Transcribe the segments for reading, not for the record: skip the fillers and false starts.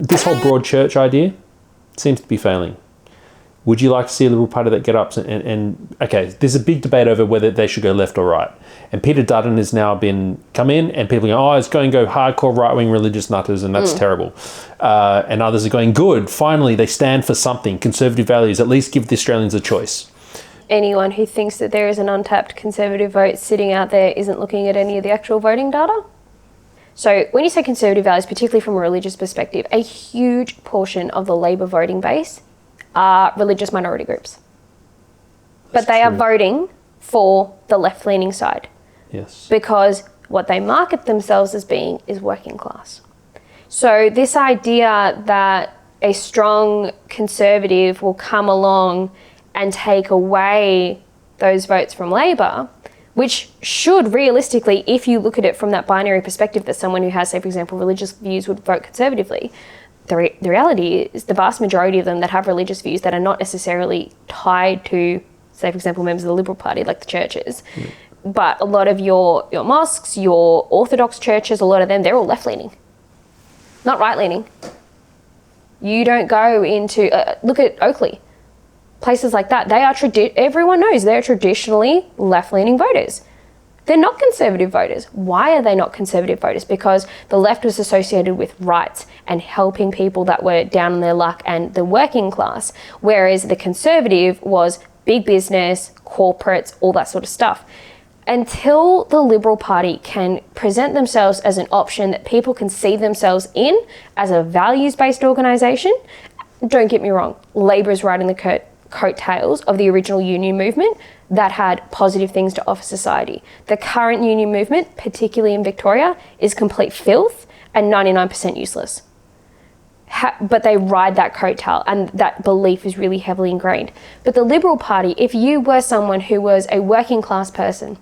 This whole broad church idea seems to be failing. Would you like to see a Liberal Party that get up and okay, there's a big debate over whether they should go left or right. And Peter Dutton has now come in and people are going, it's going to go hardcore right-wing religious nutters and that's terrible. And others are going, good, finally they stand for something, conservative values, at least give the Australians a choice. Anyone who thinks that there is an untapped conservative vote sitting out there isn't looking at any of the actual voting data. So when you say conservative values, particularly from a religious perspective, a huge portion of the Labor voting base are religious minority groups. But they are voting for the left-leaning side. Yes. Because what they market themselves as being is working class. So this idea that a strong conservative will come along and take away those votes from Labor, which should realistically, if you look at it from that binary perspective that someone who has, say, for example, religious views would vote conservatively, the reality is the vast majority of them that have religious views that are not necessarily tied to, say, for example, members of the Liberal Party, like the churches, but a lot of your mosques, your Orthodox churches, a lot of them, they're all left-leaning, not right-leaning. You don't go into, look at Oakley, places like that. They are, everyone knows they're traditionally left-leaning voters. They're not conservative voters. Why are they not conservative voters? Because the left was associated with rights and helping people that were down on their luck and the working class, whereas the conservative was big business, corporates, all that sort of stuff. Until the Liberal Party can present themselves as an option that people can see themselves in as a values-based organisation, don't get me wrong, Labor is riding the coattails of the original union movement that had positive things to offer society. The current union movement, particularly in Victoria, is complete filth and 99% useless. But they ride that coattail and that belief is really heavily ingrained. But the Liberal Party, if you were someone who was a working class person,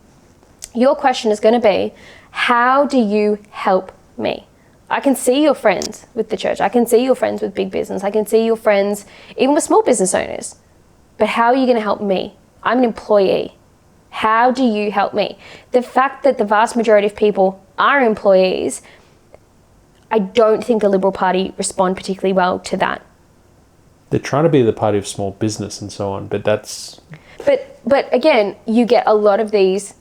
your question is going to be, how do you help me? I can see your friends with the church. I can see your friends with big business. I can see your friends even with small business owners. But how are you going to help me? I'm an employee. How do you help me? The fact that the vast majority of people are employees, I don't think the Liberal Party respond particularly well to that. They're trying to be the party of small business and so on, but that's... But again, you get a lot of these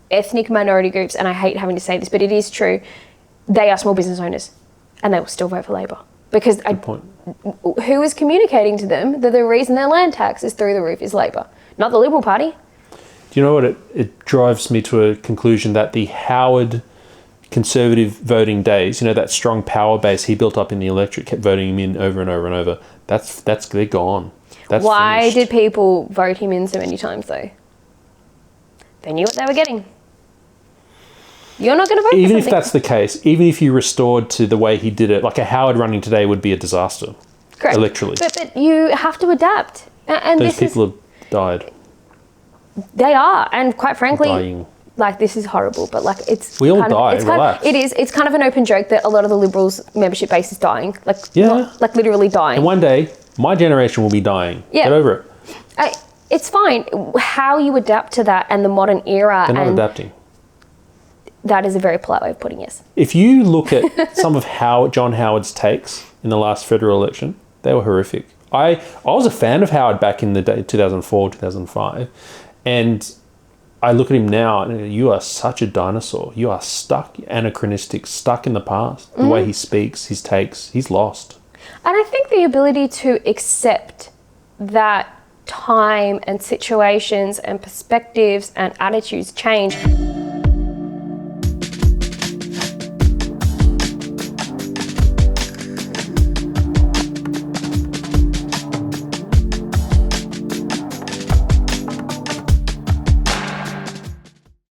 ethnic minority groups, and I hate having to say this, but it is true, they are small business owners and they will still vote for Labor. Because who is communicating to them that the reason their land tax is through the roof is Labor, not the Liberal Party? Do you know what? It drives me to a conclusion that the Howard Conservative voting days, that strong power base he built up in the electorate, kept voting him in over and over and over. They're gone. That's Why finished. did people vote him in so many times though? They knew what they were getting. You're not going to vote for Even if something. that's the case, even if you restored to the way he did it, like a Howard running today would be a disaster. Correct. Electorally. But you have to adapt. And those people have died. They are. And quite frankly, dying. Like, this is horrible, but like it's... We all die, relax. It is. It's kind of an open joke that a lot of the Liberals' membership base is dying. Like, Yeah. like literally dying. And one day, my generation will be dying. Yeah. Get over it. It's fine. How you adapt to that and the modern era... They're not adapting. That is a very polite way of putting yes. If you look at some of John Howard's takes in the last federal election, they were horrific. I was a fan of Howard back in the day, 2004, 2005, and I look at him now and you are such a dinosaur. You are stuck, anachronistic, stuck in the past. The way he speaks, his takes, he's lost. And I think the ability to accept that time and situations and perspectives and attitudes change